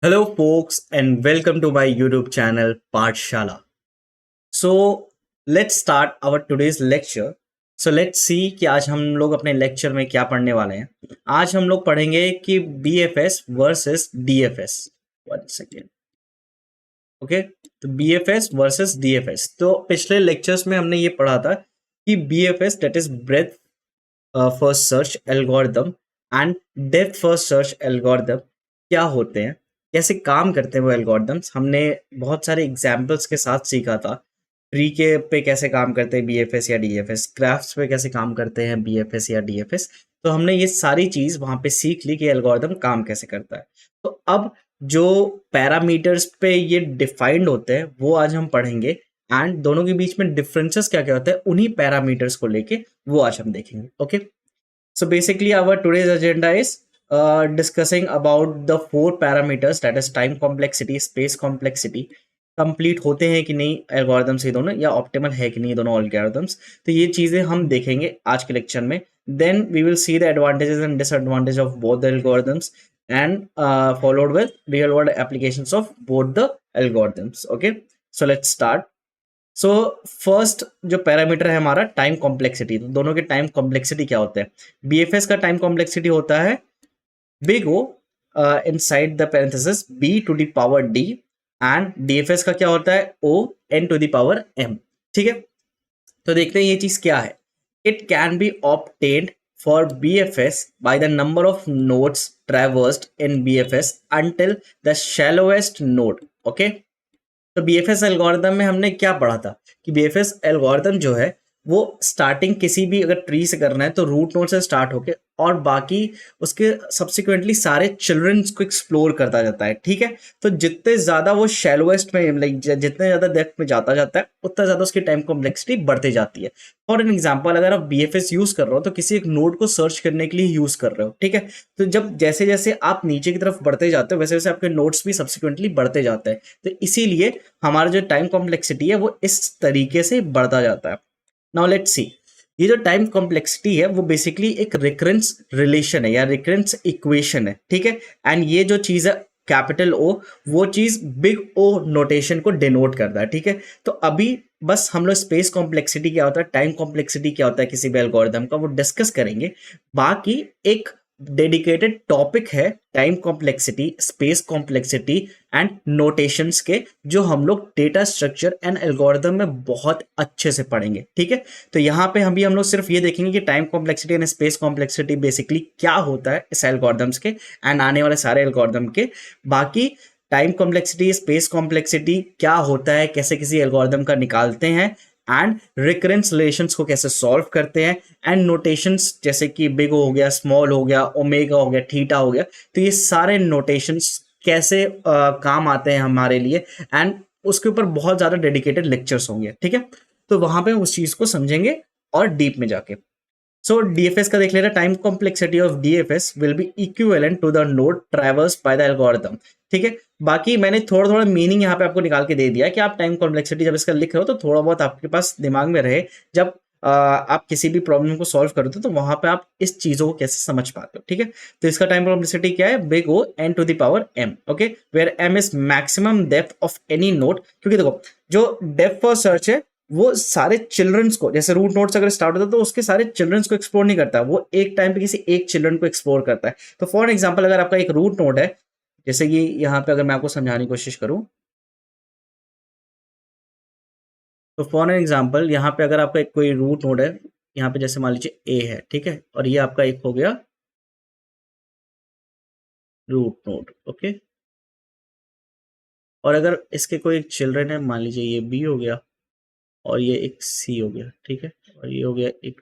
Hello, folks, and welcome to my YouTube channel Pathshala. So, let's start our today's lecture. So, let's see कि आज हम लोग अपने lecture में क्या पढ़ने वाले हैं। आज हम लोग पढ़ेंगे कि BFS versus DFS। One second. Okay, तो BFS वर्सेस DFS। तो पिछले लेक्चर्स में हमने ये पढ़ा था कि BFS that is breath first search algorithm and depth first search algorithm क्या होते हैं, कैसे काम करते हैं वो एल्गोरिदम्स। हमने बहुत सारे एग्जाम्पल्स के साथ सीखा था। ट्री के पे कैसे काम करते हैं बीएफएस या डीएफएस, ग्राफ्स पे कैसे काम करते हैं बीएफएस या डीएफएस। तो हमने ये सारी चीज वहां पे सीख ली कि एल्गोरिदम काम कैसे करता है। तो अब जो पैरामीटर्स पे ये डिफाइंड होते हैं वो आज हम पढ़ेंगे, एंड दोनों के बीच में डिफरेंसेस क्या क्या होते हैं उन्हीं पैरामीटर्स को लेके वो आज हम देखेंगे। Okay, so basically our today's agenda is discussing about the four parameters, that is time complexity, space complexity, complete होते हैं कि नहीं एल्गोरिदम्स ये दोनों, या ऑप्टिमल है कि नहीं ये दोनों एल्गोरिदम्स। तो ये चीज़ें हम देखेंगे आज के लेक्चर में। Then we will see the advantages and disadvantage of both the algorithms and followed with real world applications of both the algorithms. Okay, so let's start. So first जो पैरामीटर है हमारा टाइम कॉम्प्लेक्सिटी। तो दोनों के time complexity क्या होता है? BFS का टाइम कॉम्प्लेक्सिटी होता है big O inside the parenthesis B to the power D, and DFS का क्या होता है O N to the power M. ठीक है, तो देखते हैं ये चीज क्या है। It can be obtained for BFS by the number of nodes traversed in BFS until the shallowest node. Okay, तो बीएफएस एल्गोरिदम में हमने क्या पढ़ा था कि बीएफएस एल्गोरिदम जो है वो स्टार्टिंग किसी भी अगर ट्री से करना है तो रूट नोड से स्टार्ट होके और बाकी उसके सब्सिक्वेंटली सारे चिल्ड्रंस को एक्सप्लोर करता जाता है। ठीक है, तो जितने ज्यादा वो शैलोएस्ट में लाइक जितने ज्यादा डेप्थ में जाता जाता है उतना ज्यादा उसकी टाइम कॉम्प्लेक्सिटी बढ़ती जाती है। फॉर एन एग्जाम्पल, अगर आप बीएफएस यूज कर रहे हो तो किसी एक नोड को सर्च करने के लिए यूज कर रहे हो। ठीक है, तो जब जैसे जैसे आप नीचे की तरफ बढ़ते जाते हो वैसे वैसे आपके नोड्स भी सब्सिक्वेंटली बढ़ते जाते हैं। तो इसीलिए हमारा जो टाइम कॉम्प्लेक्सिटी है वो इस तरीके से बढ़ता जाता है। नाउ लेट्स सी, ये जो टाइम कॉम्प्लेक्सिटी है वो बेसिकली एक रिकरेंस रिलेशन है या रिकरेंस इक्वेशन है। ठीक है, एंड ये जो चीज है कैपिटल ओ, वो चीज बिग ओ नोटेशन को डिनोट करता है। ठीक है, तो अभी बस हम लोग स्पेस कॉम्प्लेक्सिटी क्या होता है, टाइम कॉम्प्लेक्सिटी क्या होता है किसी भी एल्गोरिथम का, वो डिस्कस करेंगे। बाकी एक डेडिकेटेड टॉपिक है time complexity, space complexity and notations के, जो हम लोग डेटा स्ट्रक्चर एंड एल्गोरिथम में बहुत अच्छे से पढ़ेंगे। ठीक है, तो यहाँ पे हम लोग सिर्फ ये देखेंगे कि time complexity and space complexity basically क्या होता है इस एल्गोरिथम्स के एंड आने वाले सारे एल्गोरिथम के। बाकी टाइम कॉम्प्लेक्सिटी, स्पेस कॉम्प्लेक्सिटी क्या होता है, कैसे किसी एल्गोरिथम का निकालते हैं, एंड रिकरेंस रिलेशंस को कैसे सॉल्व करते हैं, एंड नोटेशंस जैसे कि बिग हो गया, स्मॉल हो गया, ओमेगा हो गया, थीटा हो गया, तो ये सारे नोटेशंस कैसे काम आते हैं हमारे लिए, एंड उसके ऊपर बहुत ज्यादा डेडिकेटेड लेक्चर्स होंगे। ठीक है, तो वहां पे उस चीज को समझेंगे और डीप में जाके। सो डीएफएस का देख लेना, time complexity of DFS will be equivalent to the node traverse by the algorithm. ठीक है, बाकी मैंने थोड़ा थोड़ा मीनिंग यहाँ पे आपको निकाल के दे दिया कि आप टाइम कॉम्प्लेक्सिटी जब इसका लिख रहे हो तो थोड़ा बहुत आपके पास दिमाग में रहे, जब आप किसी भी प्रॉब्लम को सॉल्व करते हो तो वहां पे आप इस चीजों को कैसे समझ पाते हो। ठीक है, तो इसका टाइम कॉम्प्लेक्सिटी क्या है, big O N to the power M. Okay, where M is maximum depth of any node, क्योंकि देखो जो डेप्थ फर्स्ट सर्च है वो सारे चिल्ड्रंस को, जैसे रूट नोड से अगर स्टार्ट होता है तो उसके सारे चिल्ड्रंस को एक्सप्लोर नहीं करता, वो एक टाइम पे किसी एक चिल्ड्रन को एक्सप्लोर करता है। तो फॉर एग्जांपल, अगर आपका एक रूट नोड है, जैसे कि यहाँ पे अगर मैं आपको समझाने की कोशिश करूं, तो फॉर एग्जांपल यहाँ पे अगर आपका एक कोई रूट नोड है, यहाँ पे जैसे मान लीजिए ए है। ठीक है, और ये आपका एक हो गया रूट नोड। ओके, और अगर इसके कोई चिल्ड्रन है, मान लीजिए ये बी हो गया और ये एक सी हो गया। ठीक है, और ये हो गया एक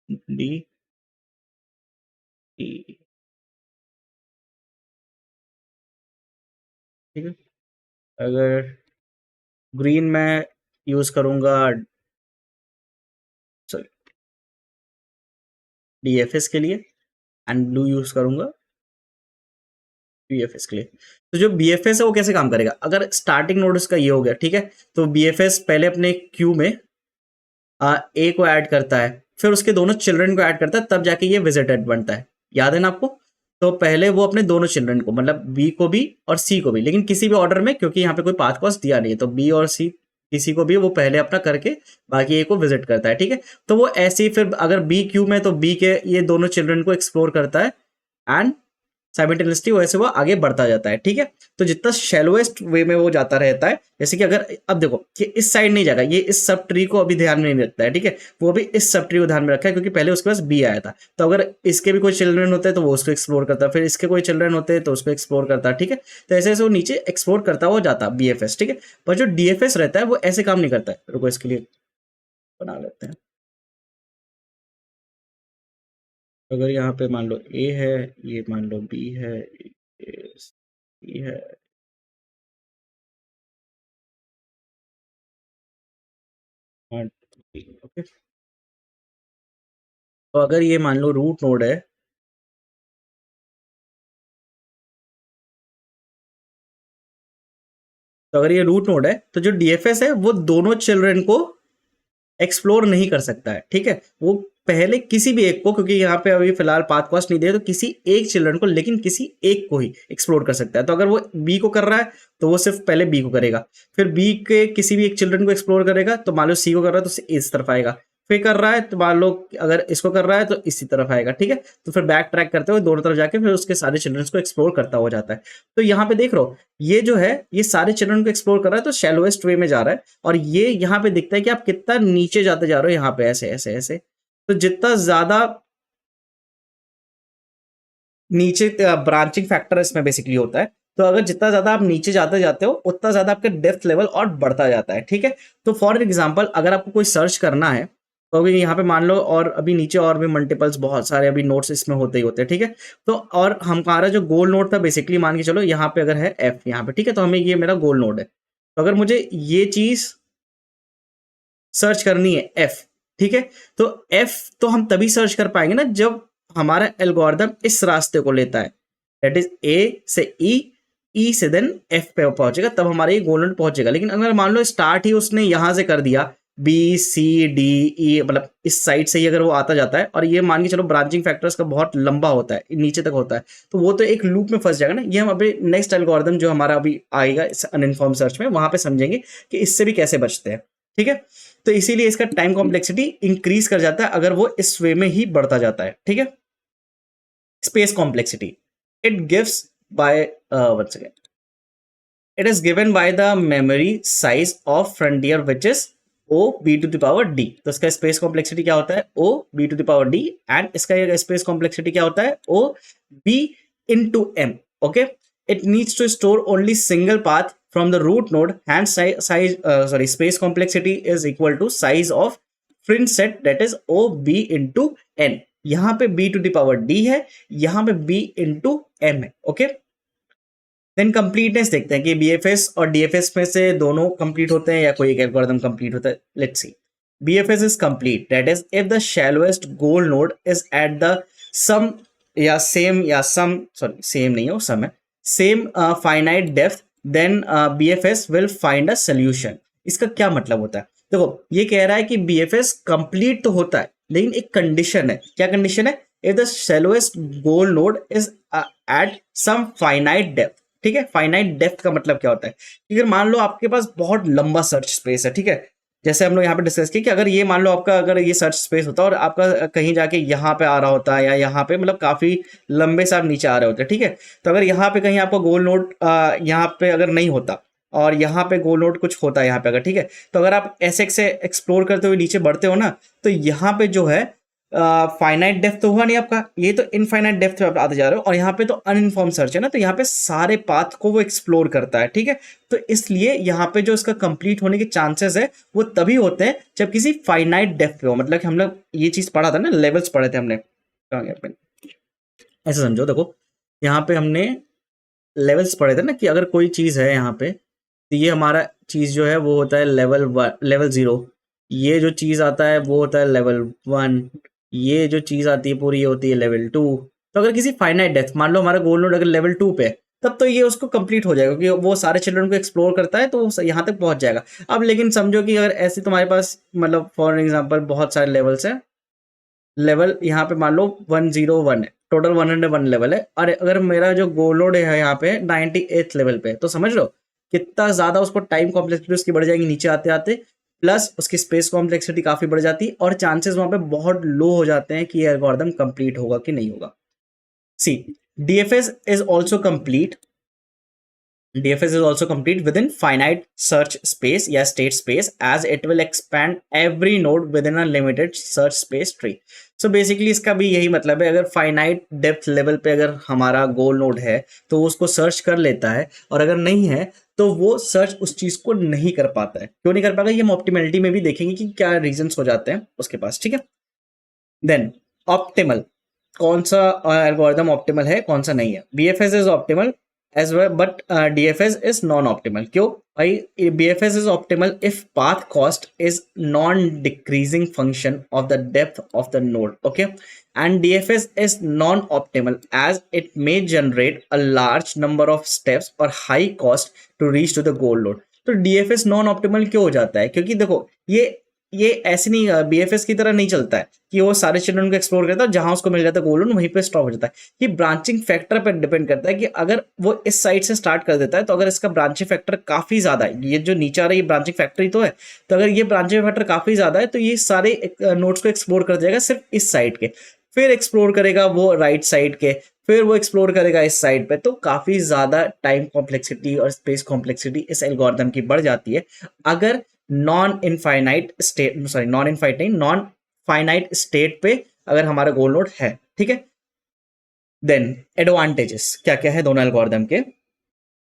डी ई। ठीक है, अगर ग्रीन में यूज करूंगा सॉरी डीएफएस के लिए, एंड ब्लू यूज करूंगा बीएफएस के लिए। तो जो बीएफएस है वो कैसे काम करेगा, अगर स्टार्टिंग नोड इसका ये हो गया। ठीक है, तो बीएफएस पहले अपने क्यू में ए को ऐड करता है, फिर उसके दोनों चिल्ड्रन को ऐड करता है, तब जाके ये विजिटेड बनता है। याद है ना आपको? तो पहले वो अपने दोनों चिल्ड्रन को, मतलब बी को भी और सी को भी, लेकिन किसी भी ऑर्डर में, क्योंकि यहाँ पे कोई पाथ कॉस्ट दिया नहीं है, तो बी और सी किसी को भी वो पहले अपना करके बाकी ए को विजिट करता है, ठीक है। तो वो ऐसे ही फिर अगर बी क्यू में, तो बी के ये दोनों चिल्ड्रन को एक्सप्लोर करता है एंड साइमल्टेनियसली वैसे वो आगे बढ़ता जाता है, ठीक है। तो जितना शैलोएस्ट वे में वो जाता रहता है, जैसे कि अगर अब देखो कि इस साइड नहीं जाएगा, ये इस सब ट्री को अभी ध्यान में नहीं रखता है, ठीक है। वो अभी इस सब ट्री को ध्यान में रखा है क्योंकि पहले उसके पास बी आया था। तो अगर इसके भी कोई चिल्ड्रन होते हैं तो वो उसको एक्सप्लोर करता है, फिर इसके कोई चिल्ड्रन होते हैं तो उसको एक्सप्लोर करता है, ठीक है। तो ऐसे ऐसे वो नीचे एक्सप्लोर करता हुआ जाता बी एफ एस, ठीक है। पर जो डी एफ एस रहता है वो ऐसे काम नहीं करता है। रुको इसके लिए बना लेते हैं। अगर यहाँ पे मान लो ए है, ये मान लो बी है, ये सी है, ओके। तो अगर ये मान लो रूट नोड है, तो अगर ये रूट नोड है तो जो डीएफएस है वो दोनों चिल्ड्रन को एक्सप्लोर नहीं कर सकता है, ठीक है। वो पहले किसी भी एक को, क्योंकि यहाँ पे अभी फिलहाल पाथ कॉस्ट नहीं दे, तो किसी एक चिल्ड्रन को, लेकिन किसी एक को ही एक्सप्लोर कर सकता है। तो अगर वो बी को कर रहा है तो वो सिर्फ पहले बी को करेगा, फिर बी के किसी भी एक चिल्ड्रन को एक्सप्लोर करेगा, तो मान लो सी को कर रहा है तो इस तरफ आएगा, फिर कर रहा है तो मान लो अगर इसको कर रहा है तो इसी तरफ आएगा, ठीक है। तो फिर बैक ट्रैक करते हुए दोनों तरफ जाके फिर उसके सारे चिल्ड्रंस को एक्सप्लोर करता हुआ जाता है। तो यहाँ पे देख रहे हो, ये जो है ये सारे चिल्ड्रन को एक्सप्लोर कर रहा है, तो शैलोएस्ट वे में जा रहा है। और ये यहाँ पे दिखता है कि आप कितना नीचे जाते जा रहे हो, यहाँ पे ऐसे ऐसे ऐसे। तो जितना ज्यादा नीचे ब्रांचिंग फैक्टर इसमें बेसिकली होता है, तो अगर जितना ज्यादा आप नीचे जाते जाते हो उतना ज्यादा आपका डेप्थ लेवल और बढ़ता जाता है, ठीक है। तो फॉर एग्जांपल अगर आपको कोई सर्च करना है, तो अभी यहाँ पे मान लो, और अभी नीचे और भी मल्टीपल्स बहुत सारे अभी नोट्स इसमें होते ही होते हैं, ठीक है। तो और हमारा जो गोल नोड था बेसिकली, मान के चलो यहाँ पे अगर है एफ यहाँ पे, ठीक है, तो हमें ये मेरा गोल नोड है। तो अगर मुझे ये चीज सर्च करनी है एफ, ठीक है, तो एफ तो हम तभी सर्च कर पाएंगे ना जब हमारा एल्गोरिदम इस रास्ते को लेता है, दैट इज ए से ई से देन एफ पे पहुंचेगा, तब हमारा ये गोल नोड पहुंचेगा। लेकिन अगर मान लो स्टार्ट ही उसने यहां से कर दिया, बी सी डी ई, मतलब इस साइड से ही अगर वो आता जाता है, और ये मान के चलो ब्रांचिंग फैक्टर्स का बहुत लंबा होता है, नीचे तक होता है, तो वो तो एक लूप में फंस जाएगा ना। ये हम अभी नेक्स्ट एल्गोरिदम जो हमारा अभी आएगा इस अनइन्फॉर्म सर्च में, वहां पे समझेंगे कि इससे भी कैसे बचते हैं, ठीक है। तो इसीलिए इसका टाइम कॉम्प्लेक्सिटी इंक्रीज कर जाता है अगर वो इस वे में ही बढ़ता जाता है, ठीक है। Space complexity, it gives by once again, it is given by the memory size of frontier which is o b to the power d। तो इसका स्पेस कॉम्प्लेक्सिटी क्या होता है, o b to the power d, and इसका space complexity क्या होता है, o b into m, okay। it needs to store only single path from the root node, hence space complexity is equal to size of fringe set, that is o b into n। यहाँ पे b to the power d है, यहाँ पे b into m है, okay. Then completeness देखते हैं कि BFS और डीएफएस में से दोनों कंप्लीट होते हैं या कोई एक एल्गोरिथम कंप्लीट होता है। Let's see, BFS is complete that is if the shallowest goal node is at the some या सेम या सम, सॉरी सेम नहीं है वो सम है, same finite depth, then BFS will find a solution. इसका क्या मतलब होता है, देखो ये कह रहा है कि बीएफएस कंप्लीट तो होता है, लेकिन एक कंडीशन है। क्या कंडीशन है, if the shallowest goal node is at some finite depth, ठीक है। फाइनाइट डेप्थ का मतलब क्या होता है, अगर मान लो आपके पास बहुत लंबा सर्च स्पेस है, ठीक है, जैसे हम लोग यहाँ पे डिस्कस किया कि अगर ये मान लो आपका अगर ये सर्च स्पेस होता और आपका कहीं जाके यहाँ पे आ रहा होता है या यहाँ पे मतलब काफी लंबे से आप नीचे आ रहे होते, ठीक है। तो अगर यहाँ पे कहीं आपका गोल नोड यहाँ पे अगर नहीं होता और यहाँ पे गोल नोड कुछ होता है यहाँ पे अगर, ठीक है, तो अगर आप ऐसे से एक्सप्लोर करते हुए नीचे बढ़ते हो ना, तो यहाँ पे जो है फाइनाइट डेप्थ तो हुआ नहीं आपका, ये तो इनफाइनाइट डेप्थ पे आप आते जा रहे हो, और यहाँ पे तो अनइन्फॉर्म सर्च है ना, तो यहाँ पे सारे पाथ को वो एक्सप्लोर करता है, ठीक है। तो इसलिए यहाँ पे जो इसका कंप्लीट होने के चांसेस है वो तभी होते हैं जब किसी फाइनाइट डेप्थ पे हो। मतलब कि हम लोग ये चीज पढ़ा था ना, लेवल्स पढ़े थे हमने, ऐसे समझो, देखो यहाँ पे हमने लेवल्स पढ़े थे ना कि अगर कोई चीज है यहाँ पे, तो ये हमारा चीज जो है वो होता है लेवल 0, ये जो चीज आता है वो होता है लेवल 1, ये जो चीज आती है पूरी ये होती है लेवल 2। तो अगर किसी फाइनाइट डेप्थ, मान लो हमारा गोल नोड अगर लेवल 2 पे है, तब तो ये उसको कंप्लीट हो जाएगा क्योंकि वो सारे चिल्ड्रन को एक्सप्लोर करता है, तो वो यहाँ तक पहुंच जाएगा। अब लेकिन समझो कि अगर ऐसे तुम्हारे पास मतलब फॉर एग्जांपल बहुत सारे लेवल्स हैं, लेवल यहाँ पे मान लो 101 है, टोटल 101 लेवल है, और अगर मेरा जो गोल नोड है यहाँ पे 98th लेवल पे, तो समझ लो कितना ज्यादा उसको टाइम कॉम्प्लेक्सिटी उसकी बढ़ जाएगी नीचे आते आते, प्लस उसकी स्पेस कॉम्प्लेक्सिटी काफी बढ़ जाती है, और चांसेस वहां पे बहुत लो हो जाते हैं कि ये एल्गोरिदम कंप्लीट होगा कि नहीं होगा। See, DFS is also complete DFS is also complete within finite search space या state space, as it will expand every node within a limited search space tree. So basically इसका भी यही मतलब है, अगर finite depth level पे अगर हमारा गोल नोड है तो वो उसको सर्च कर लेता है, और अगर नहीं है तो वो सर्च उस चीज को नहीं कर पाता है। क्यों नहीं कर पाएगा, ये हम ऑप्टिमलिटी में भी देखेंगे कि क्या रीजंस हो जाते हैं उसके पास, ठीक है। देन ऑप्टिमल, कौन सा एल्गोरिदम ऑप्टिमल है कौन सा नहीं है। BFS is optimal as well, but DFS is non-optimal. क्यों भाई, BFS is optimal if path cost is non-decreasing function of the depth of the node, okay, and DFS is non-optimal as it may generate a large number of steps or high cost to reach to the goal node. तो DFS non-optimal क्यों हो जाता है, क्योंकि देखो ये ऐसे नहीं, बीएफएस की तरह नहीं चलता है कि वो सारे चिल्ड्रन को एक्सप्लोर करता है, जहां उसको मिल जाता है गोल्डन वहीं पे स्टॉप हो जाता है। ये ब्रांचिंग फैक्टर पर डिपेंड करता है कि अगर वो इस साइड से स्टार्ट कर देता है, तो अगर इसका ब्रांचिंग फैक्टर काफी ज्यादा है, ये जो नीचे आ रहा है ये ब्रांचिंग फैक्टर ही तो है, तो अगर ये ब्रांचिंग फैक्टर काफी ज्यादा है तो ये सारे नोट्स को एक्सप्लोर कर जाएगा सिर्फ इस साइड के, फिर एक्सप्लोर करेगा वो राइट साइड के, फिर वो एक्सप्लोर करेगा इस साइड पे। तो काफी ज्यादा टाइम कॉम्प्लेक्सिटी और स्पेस कॉम्प्लेक्सिटी इस एल्गोरिथम की बढ़ जाती है अगर नॉन इनफाइनाइट स्टेट पे अगर हमारा गोल नोड है, ठीक है। देन एडवांटेजेस क्या क्या है दोनों एल्गोरिथम के।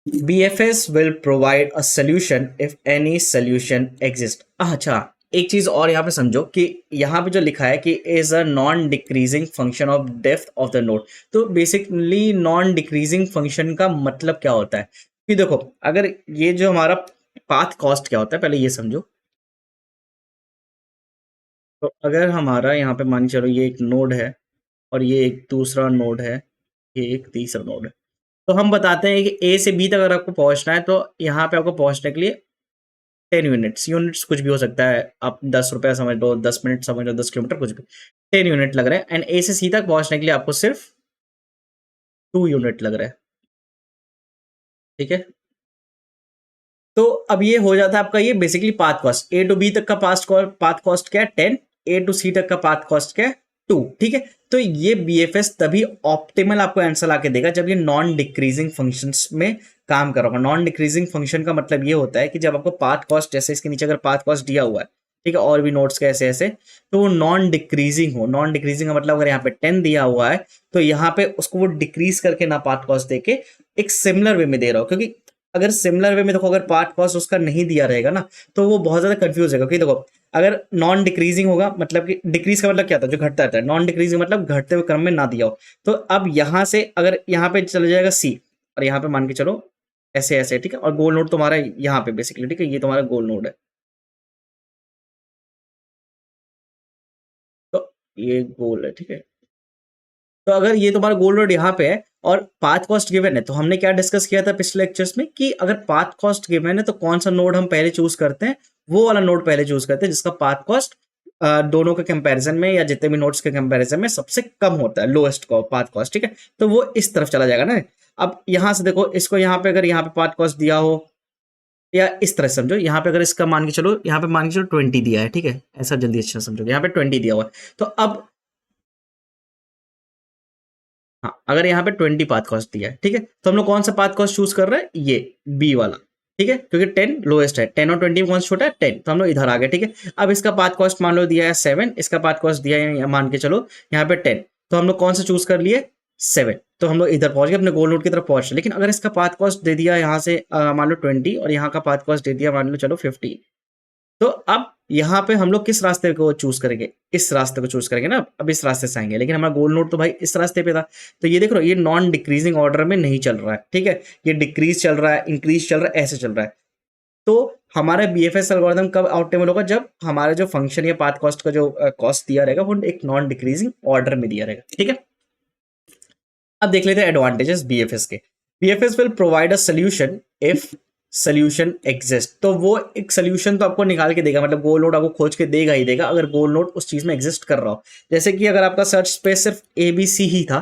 BFS will provide a solution if any solution exists। अच्छा, एक चीज और यहाँ पे समझो कि यहाँ पे जो लिखा है कि is a non decreasing function of depth of the node, तो बेसिकली नॉन डिक्रीजिंग फंक्शन का मतलब क्या होता है कि देखो, अगर ये जो हमारा पाथ कॉस्ट क्या होता है पहले ये समझो। तो अगर हमारा यहाँ पे मान चलो ये एक नोड है और ये एक दूसरा नोड है, ये एक तीसरा नोड है, तो हम बताते हैं कि ए से बी तक अगर आपको पहुंचना है तो यहाँ पे आपको पहुंचने के लिए 10 यूनिट्स कुछ भी हो सकता है, आप 10 रुपया समझ लो, 10 मिनट समझ लो, 10 किलोमीटर कुछ भी, 10 यूनिट लग रहे हैं। एंड ए से सी तक पहुंचने के लिए आपको सिर्फ 2 यूनिट लग रहा है, ठीक है। तो अब ये हो जाता है आपका ये basically path cost, a to b तक का पाथ कॉस्ट क्या है 10, ए टू सी तक का पाथ कॉस्ट क्या है 2, ठीक है। तो ये बीएफएस तभी ऑप्टिमल आपको आंसर लाके देगा जब ये नॉन डिक्रीजिंग फंक्शंस में काम कर रहा होगा। नॉन डिक्रीजिंग फंक्शन का मतलब ये होता है कि जब आपको पाथ कॉस्ट, जैसे इसके नीचे अगर पाथ कॉस्ट दिया हुआ है, ठीक है, और भी नोट्स के ऐसे ऐसे, तो वो नॉन डिक्रीजिंग हो। नॉन डिक्रीजिंग का मतलब अगर यहाँ पे 10 दिया हुआ है तो यहाँ पे उसको वो डिक्रीज करके ना पाथ कॉस्ट देके एक सिमिलर वे में दे रहा हो, क्योंकि अगर सिमिलर वे में देखो, अगर पार्ट कॉस्ट उसका नहीं दिया रहेगा ना तो वो बहुत ज्यादा कंफ्यूज होगा। क्योंकि देखो, अगर नॉन डिक्रीजिंग होगा मतलब कि डिक्रीज का मतलब क्या था, जो घटता रहता है, नॉन डिक्रीजिंग मतलब घटते हुए क्रम में ना दिया हो। तो अब यहां से अगर यहाँ पे चला जाएगा सी, और यहाँ पे मान के चलो ऐसे ऐसे, ठीक है, और गोल नोड तुम्हारा यहाँ पे बेसिकली, ठीक है, ये तुम्हारा गोल नोड है, तो ये गोल है, ठीक है। तो अगर ये तुम्हारा गोल नोड यहाँ पे है और पाथ कॉस्ट गिवन है, तो हमने क्या डिस्कस किया था पिछले लेक्चर्स में कि अगर पाथ कॉस्ट गिवन है तो कौन सा नोड हम पहले चूज करते हैं, वो वाला नोड पहले चूज करते हैं जिसका पाथ कॉस्ट दोनों के कंपैरिजन में या जितने भी नोड्स के कंपैरिजन में सबसे कम होता है, लोएस्ट को पाथ कॉस्ट, ठीक है। तो वो इस तरफ चला जाएगा ना। अब यहां से देखो, इसको यहाँ पे अगर यहाँ पे पाथ कॉस्ट दिया हो, या इस तरह समझो, यहाँ पे अगर इसका मान के चलो, यहाँ पे मान के चलो 20 दिया है, ठीक है, ऐसा जल्दी अच्छा समझो, यहाँ पे 20 दिया हुआ है। तो अब हाँ, अगर यहाँ पे 20 पाथ कॉस्ट दिया है, ठीक है, तो हम लोग कौन सा पाथ कॉस्ट चूज कर रहे हैं, ये बी वाला, ठीक है, क्योंकि 10 लोएस्ट है, 10 और 20 में कौन सा छोटा है 10, तो हम लोग इधर आ गए, ठीक है। अब इसका पाथ कॉस्ट मान लो दिया है 7, इसका पाथ कॉस्ट दिया है मान के चलो यहाँ पे 10, तो हम लोग कौन सा चूज कर लिए 7, तो हम लोग इधर पहुंच गए, अपने गोल नोड की तरफ पहुंच। लेकिन अगर इसका पाथ कॉस्ट दे दिया यहाँ से मान लो 20 और यहाँ का पाथ कॉस्ट दे दिया मान लो चलो 50, तो अब यहाँ पे हम लोग किस रास्ते को चूज करेंगे, इस रास्ते को चूज करेंगे ना। अब इस रास्ते से आएंगे, लेकिन हमारा गोल नोड तो भाई इस रास्ते पे था, तो ये देख रहे हो ये नॉन डिक्रीजिंग ऑर्डर में नहीं चल रहा है, ठीक है, ये डिक्रीज चल रहा है, इंक्रीज चल रहा है, ऐसे चल रहा है। तो हमारा बीएफएस एल्गोरिथम कब ऑप्टिमल होगा, जब हमारा जो फंक्शन या पाथ कॉस्ट का जो कॉस्ट दिया रहेगा वो एक नॉन डिक्रीजिंग ऑर्डर में दिया रहेगा, ठीक है। अब देख लेते हैं एडवांटेजेस बीएफएस के। BFS will provide a solution if solution exist, तो वो एक सोल्यूशन तो आपको निकाल के देगा, मतलब गोल नोड आपको खोज के देगा ही देगा अगर गोल नोड उस चीज में एग्जिस्ट कर रहा हो। जैसे कि अगर आपका सर्च स्पेस सिर्फ एबीसी ही था,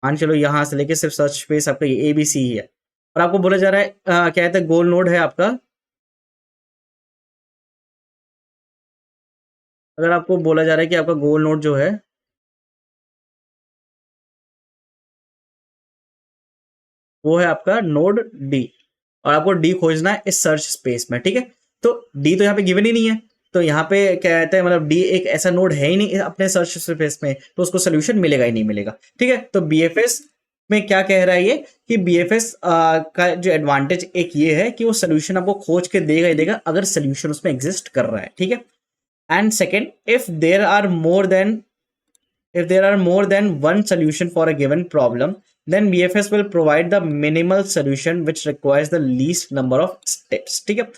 मान चलो यहाँ से लेके सिर्फ सर्च स्पेस आपका ये ABC ही है, और आपको बोला जा रहा है क्या कहते हैं गोल नोड है आपका। अगर आपको बोला जा रहा है कि आपका गोल नोड जो है वो है आपका नोड डी, और आपको डी खोजना है इस सर्च स्पेस में, ठीक है। तो डी तो यहाँ पे गिवन ही नहीं है, तो यहाँ पे क्या कहते हैं मतलब डी एक ऐसा नोड है ही नहीं अपने सर्च स्पेस में, तो उसको सोल्यूशन मिलेगा ही नहीं मिलेगा, ठीक है। तो बीएफएस में क्या कह रहा है ये कि बीएफएस का जो एडवांटेज एक ये है कि वो सोल्यूशन आपको खोज के देगा ही देगा अगर सोल्यूशन उसमें एग्जिस्ट कर रहा है, ठीक है। And second, if there are more than one solution for a given problem, then BFS will provide the minimal solution which requires the least number of steps, ठीक है।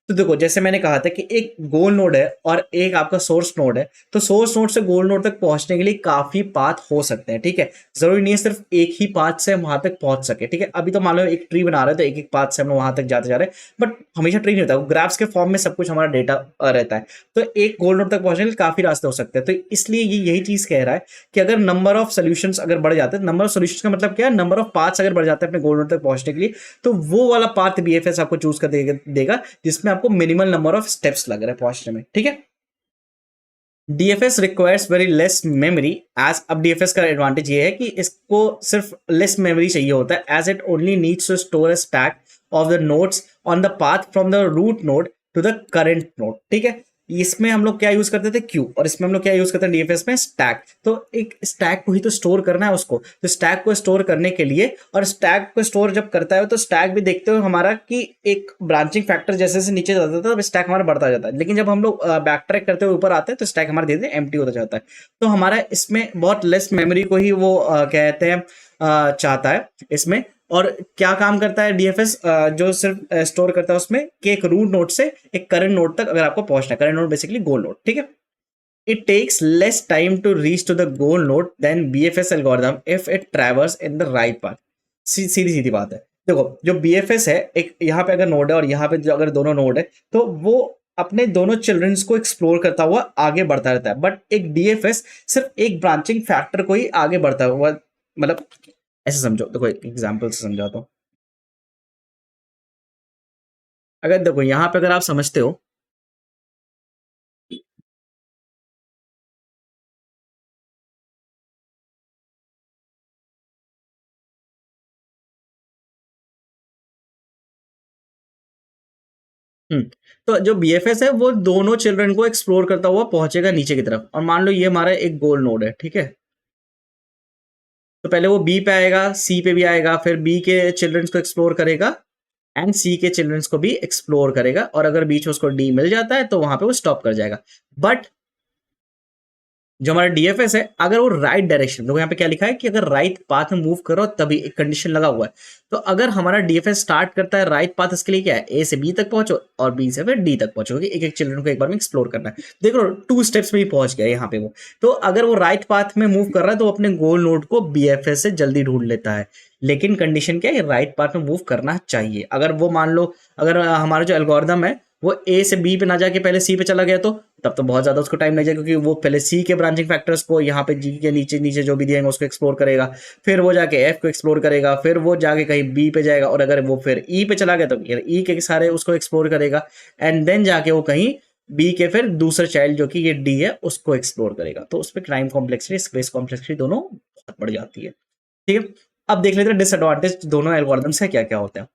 तो देखो जैसे मैंने कहा था कि एक गोल नोड है और एक आपका सोर्स नोड है, तो सोर्स नोड से गोल नोड तक पहुंचने के लिए काफी पाथ हो सकते हैं, ठीक है। जरूरी नहीं है सिर्फ एक ही पाथ से हम वहां तक पहुंच सके, ठीक है। अभी तो मान लो एक ट्री बना रहे हैं तो एक एक पाथ से हम वहां तक जाते जा रहे हैं, बट हमेशा ट्री नहीं होता, ग्राफ्स के फॉर्म में सब कुछ हमारा डेटा रहता है, तो एक गोल नोड तक पहुंचने के लिए काफी रास्ते हो सकते हैं। तो इसलिए ये यही चीज कह रहा है कि अगर नंबर ऑफ सोल्यूशंस अगर बढ़ जाते हैं, नंबर ऑफ सोल्यूशंस का मतलब क्या है, नंबर ऑफ पाथ्स अगर बढ़ जाते हैं अपने गोल नोड तक पहुंचने के लिए, तो वो वाला पाथ बीएफएस आपको चूज कर देगा जिसमें आपको मिनिमल नंबर ऑफ स्टेप्स लग रहे हैं पहुंचने में, ठीक है। DFS requires very less memory as, अब डीएफएस का एडवांटेज ये है कि इसको सिर्फ लेस मेमोरी चाहिए होता है, as it only needs to store a stack of the nodes on the path from the root node to the current node, ठीक है। इसमें हम लोग क्या यूज करते थे क्यू, और इसमें हम लोग क्या यूज करते हैं डीएफएस में स्टैक। तो एक स्टैक को ही तो स्टोर करना है उसको, तो स्टैक को स्टोर करने के लिए, और स्टैक को स्टोर जब करता है तो स्टैक भी देखते हो हमारा कि एक ब्रांचिंग फैक्टर जैसे जैसे नीचे जाता था तब स्टैक हमारा बढ़ता जाता है, लेकिन जब हम लोग बैक ट्रैक करते हुए ऊपर आते हैं तो स्टैक हमारा धीरे धीरे एम्प्टी होता जाता है। तो हमारा इसमें बहुत लेस मेमोरी को ही वो कहते हैं चाहता है इसमें। और क्या काम करता है डीएफएस जो सिर्फ स्टोर करता है उसमें कि एक रूट नोड से एक करंट नोड तक अगर आपको पहुंचना है, current node basically goal node, ठीक है। It takes less time to reach to the goal node then BFS algorithm if it traverse in the right path. सीधी सीधी बात है। देखो जो बीएफएस है, एक यहाँ पे अगर नोड है और यहाँ पे जो अगर दोनों नोड है, तो वो अपने दोनों चिल्ड्रंस को एक्सप्लोर करता हुआ आगे बढ़ता रहता है, बट एक डीएफएस सिर्फ एक ब्रांचिंग फैक्टर को ही आगे बढ़ता हुआ, मतलब ऐसे समझो, देखो एक एग्जांपल से समझाता हूँ। अगर देखो यहाँ पे अगर आप समझते हो, हम्म, तो जो बीएफएस है वो दोनों चिल्ड्रन को एक्सप्लोर करता हुआ पहुंचेगा नीचे की तरफ, और मान लो ये हमारा एक गोल नोड है, ठीक है। तो पहले वो बी पे आएगा, सी पे भी आएगा, फिर बी के चिल्ड्रंस को एक्सप्लोर करेगा एंड सी के चिल्ड्रंस को भी एक्सप्लोर करेगा, और अगर बीच में उसको डी मिल जाता है तो वहां पे वो स्टॉप कर जाएगा। बट जो हमारा डीएफएस है, अगर वो राइट डायरेक्शन, देखो यहाँ पे क्या लिखा है कि अगर राइट पाथ में मूव करो तभी, एक कंडीशन लगा हुआ है। तो अगर हमारा डीएफएस स्टार्ट करता है राइट पाथ, इसके लिए क्या है, ए से बी तक पहुंचो और बी से फिर डी तक पहुंचो, एक एक चिल्ड्रन को एक बार में एक्सप्लोर करना है। देख लो 2 स्टेप्स में ही पहुंच गया यहाँ पे वो। तो अगर वो राइट पाथ में मूव कर रहा है तो अपने गोल नोड को बीएफएस से जल्दी ढूंढ लेता है, लेकिन कंडीशन क्या है, राइट पाथ में मूव करना चाहिए। अगर वो मान लो अगर हमारा जो एल्गोरिदम है वो ए से बी पे ना जाके पहले सी पे चला गया, तो तब तो बहुत ज्यादा उसको टाइम लग जाएगा, क्योंकि वो पहले सी के ब्रांचिंग फैक्टर्स को यहाँ पे जी के नीचे नीचे जो भी दिएंगे उसको एक्सप्लोर करेगा, फिर वो जाके एफ को एक्सप्लोर करेगा, फिर वो जाके कहीं बी पे जाएगा, और अगर वो फिर ई पे चला गया तो ई के सारे उसको एक्सप्लोर करेगा, एंड देन जाके वो कहीं बी के फिर दूसरा चाइल्ड जो कि ये डी है उसको एक्सप्लोर करेगा। तो उस पर टाइम कॉम्प्लेक्सिटी, स्पेस कॉम्प्लेक्सिटी दोनों बहुत बढ़ जाती है, ठीक है। अब देख लेते हैं डिसएडवांटेज दोनों एल्गोरिथम्स है क्या क्या होते हैं।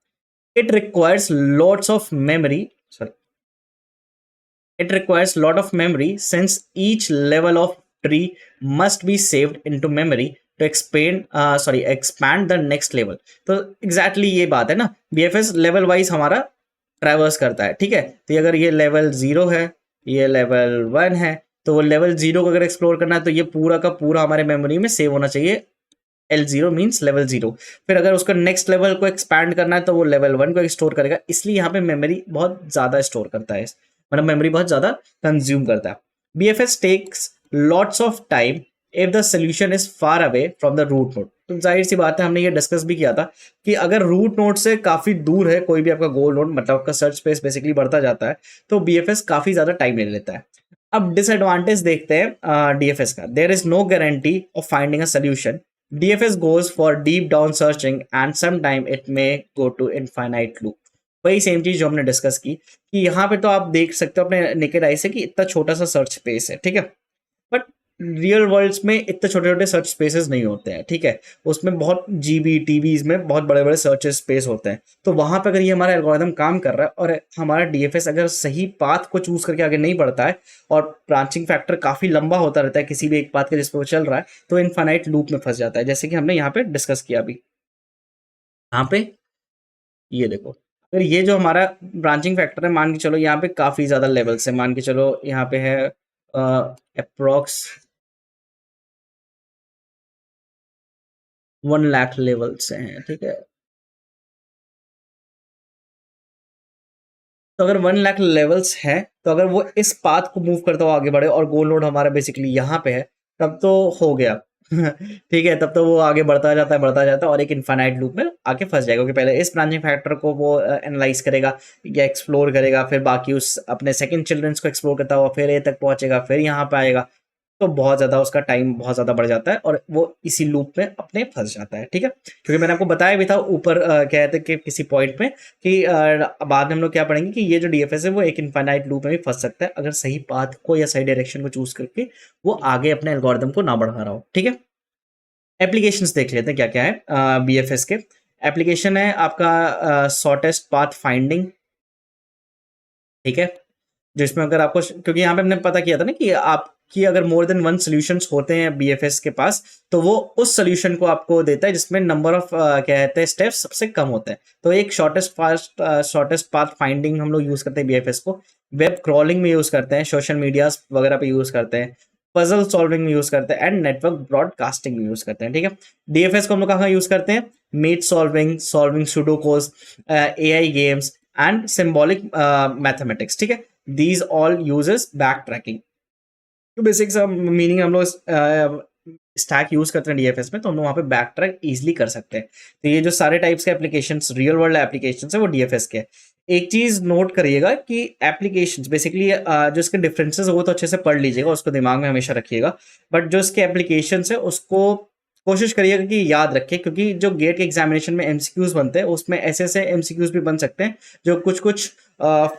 It requires lots of memory, sorry, it requires lot of memory since each level of tree must be saved into memory to expand the next level। तो exactly ये बात है ना, BFS लेवल वाइज हमारा ट्रैवर्स करता है, ठीक है। तो अगर ये लेवल 0 है, ये लेवल 1 है, तो वो लेवल 0 को अगर एक्सप्लोर करना है तो ये पूरा का पूरा हमारे मेमोरी में सेव होना चाहिए। L0 means level 0। फिर अगर उसका नेक्स्ट लेवल को एक्सपैंड करना है तो वो लेवल 1 को स्टोर करेगा, इसलिए यहाँ पे मेमोरी बहुत ज्यादा स्टोर करता है, मतलब मेमोरी बहुत ज्यादा कंज्यूम करता है। BFS takes lots of time if the solution is far away from the root node. तो जाहिर सी बात है, हमने ये डिस्कस भी किया था कि अगर रूट नोड से काफी दूर है कोई भी आपका गोल नोड, मतलब आपका सर्च स्पेस बेसिकली बढ़ता जाता है, तो BFS काफी ज्यादा टाइम ले लेता है। अब डिसएडवांटेज देखते हैं डीएफएस का। There is no guarantee of finding a solution DFS goes for deep down searching and sometime it may go to infinite loop. वही सेम चीज जो हमने डिस्कस की कि यहाँ पे तो आप देख सकते हो अपने नेकेड आई से कि इतना छोटा सा सर्च स्पेस है, ठीक है, बट रियल वर्ल्ड्स में इतने छोटे छोटे सर्च स्पेसेस नहीं होते हैं, ठीक है, उसमें बहुत जीबी टीबीज में बहुत बड़े बड़े सर्च स्पेस होते हैं। तो वहां पे अगर ये हमारा एल्गोरिदम काम कर रहा है और हमारा डीएफएस अगर सही पाथ को चूज करके आगे नहीं बढ़ता है और ब्रांचिंग फैक्टर काफी लंबा होता रहता है किसी भी एक पाथ के जिस पे वो चल रहा है, तो इनफाइनाइट लूप में फंस जाता है, जैसे कि हमने यहाँ पे डिस्कस किया अभी। यहाँ पे ये देखो, अगर ये जो हमारा ब्रांचिंग फैक्टर है, मान के चलो यहाँ पे काफी ज्यादा लेवल्स है, मान के चलो यहाँ पे है अप्रोक्स 1 लाख लेवल से हैं, ठीक है। तो अगर 1 लाख लेवल्स हैं, तो अगर वो इस पाथ को मूव करता हुआ आगे बढ़े और गोल नोड हमारा बेसिकली यहाँ पे है, तब तो हो गया ठीक है, तब तो वो आगे बढ़ता जाता है और एक इनफाइनाइट लूप में आके फंस जाएगा, क्योंकि पहले इस ब्रांचिंग फैक्टर को वो एनालाइज करेगा या एक्सप्लोर करेगा, फिर बाकी उस अपने सेकंड चिल्ड्रंस को एक्सप्लोर करता हुआ फिर ए तक पहुंचेगा, फिर यहाँ पे आएगा, तो बहुत ज़्यादा उसका टाइम बहुत ज़्यादा बढ़ जाता है और वो इसी लूप में अपने फंस जाता है, ठीक है। क्योंकि मैंने आपको बताया भी था ऊपर कहते कि किसी पॉइंट में कि बाद में हम लोग क्या पढ़ेंगे कि ये जो डीएफएस है वो एक इनफाइनाइट लूप में भी फंस सकता है अगर सही पाथ को या सही डायरेक्शन को चूज करके वो आगे अपने एल्गोरिदम को ना बढ़ा रहा हो, ठीक है। एप्लीकेशंस देख लेते हैं क्या क्या है बीएफएस के। एप्लीकेशन है आपका शॉर्टेस्ट पाथ फाइंडिंग, ठीक है, जिसमें अगर आपको, क्योंकि यहाँ पे हमने पता किया था ना कि आपकी अगर मोर देन वन सोल्यूशंस होते हैं बीएफएस के पास, तो वो उस सोल्यूशन को आपको देता है जिसमें नंबर ऑफ कहते हैं स्टेप्स सबसे कम होते हैं। तो एक शॉर्टेस्ट पाथ फाइंडिंग हम लोग यूज करते हैं बीएफएस को, वेब क्रॉलिंग में यूज करते हैं, सोशल मीडिया वगैरह पे यूज करते हैं, पजल सॉल्विंग में यूज करते हैं एंड नेटवर्क ब्रॉडकास्टिंग में यूज करते हैं, ठीक है। डीएफएस को हम लोग कहाँ यूज करते हैं? Mate solving sudokus, AI games and symbolic mathematics, ठीक है। these all uses backtracking। तो बेसिक सा मीनिंग हम लोग स्टैक यूज करते हैं डीएफएस में, तो हम लोग वहाँ पे बैक ट्रैक इजिली कर सकते हैं। तो ये जो सारे टाइप्स के एप्लीकेशंस रियल वर्ल्ड एप्लीकेशंस है वो डीएफएस के। एक चीज नोट करिएगा कि एप्लीकेशंस बेसिकली जो इसके डिफरेंसेस है वो तो अच्छे से पढ़ लीजिएगा, उसको दिमाग में हमेशा रखिएगा, बट जो इसके एप्लीकेशंस है उसको कोशिश करिएगा कि याद रखें, क्योंकि जो गेट के एग्जामिनेशन में एमसीक्यूज बनते हैं उसमें ऐसे ऐसे एमसीक्यूज भी बन सकते हैं जो कुछ कुछ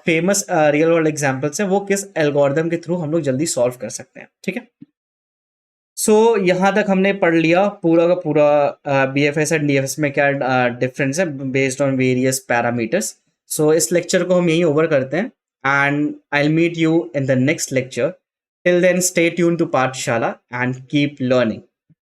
फेमस रियल वर्ल्ड एग्जांपल्स हैं वो किस एल्गोरिदम के थ्रू हम लोग जल्दी सॉल्व कर सकते हैं, ठीक है। सो यहाँ तक हमने पढ़ लिया पूरा का पूरा बीएफएस एंड डीएफएस में क्या डिफरेंस है based on various parameters. So इस लेक्चर को हम यहीं ओवर करते हैं and I will meet you in the next lecture. Till then stay tune to Pathshala and keep learning.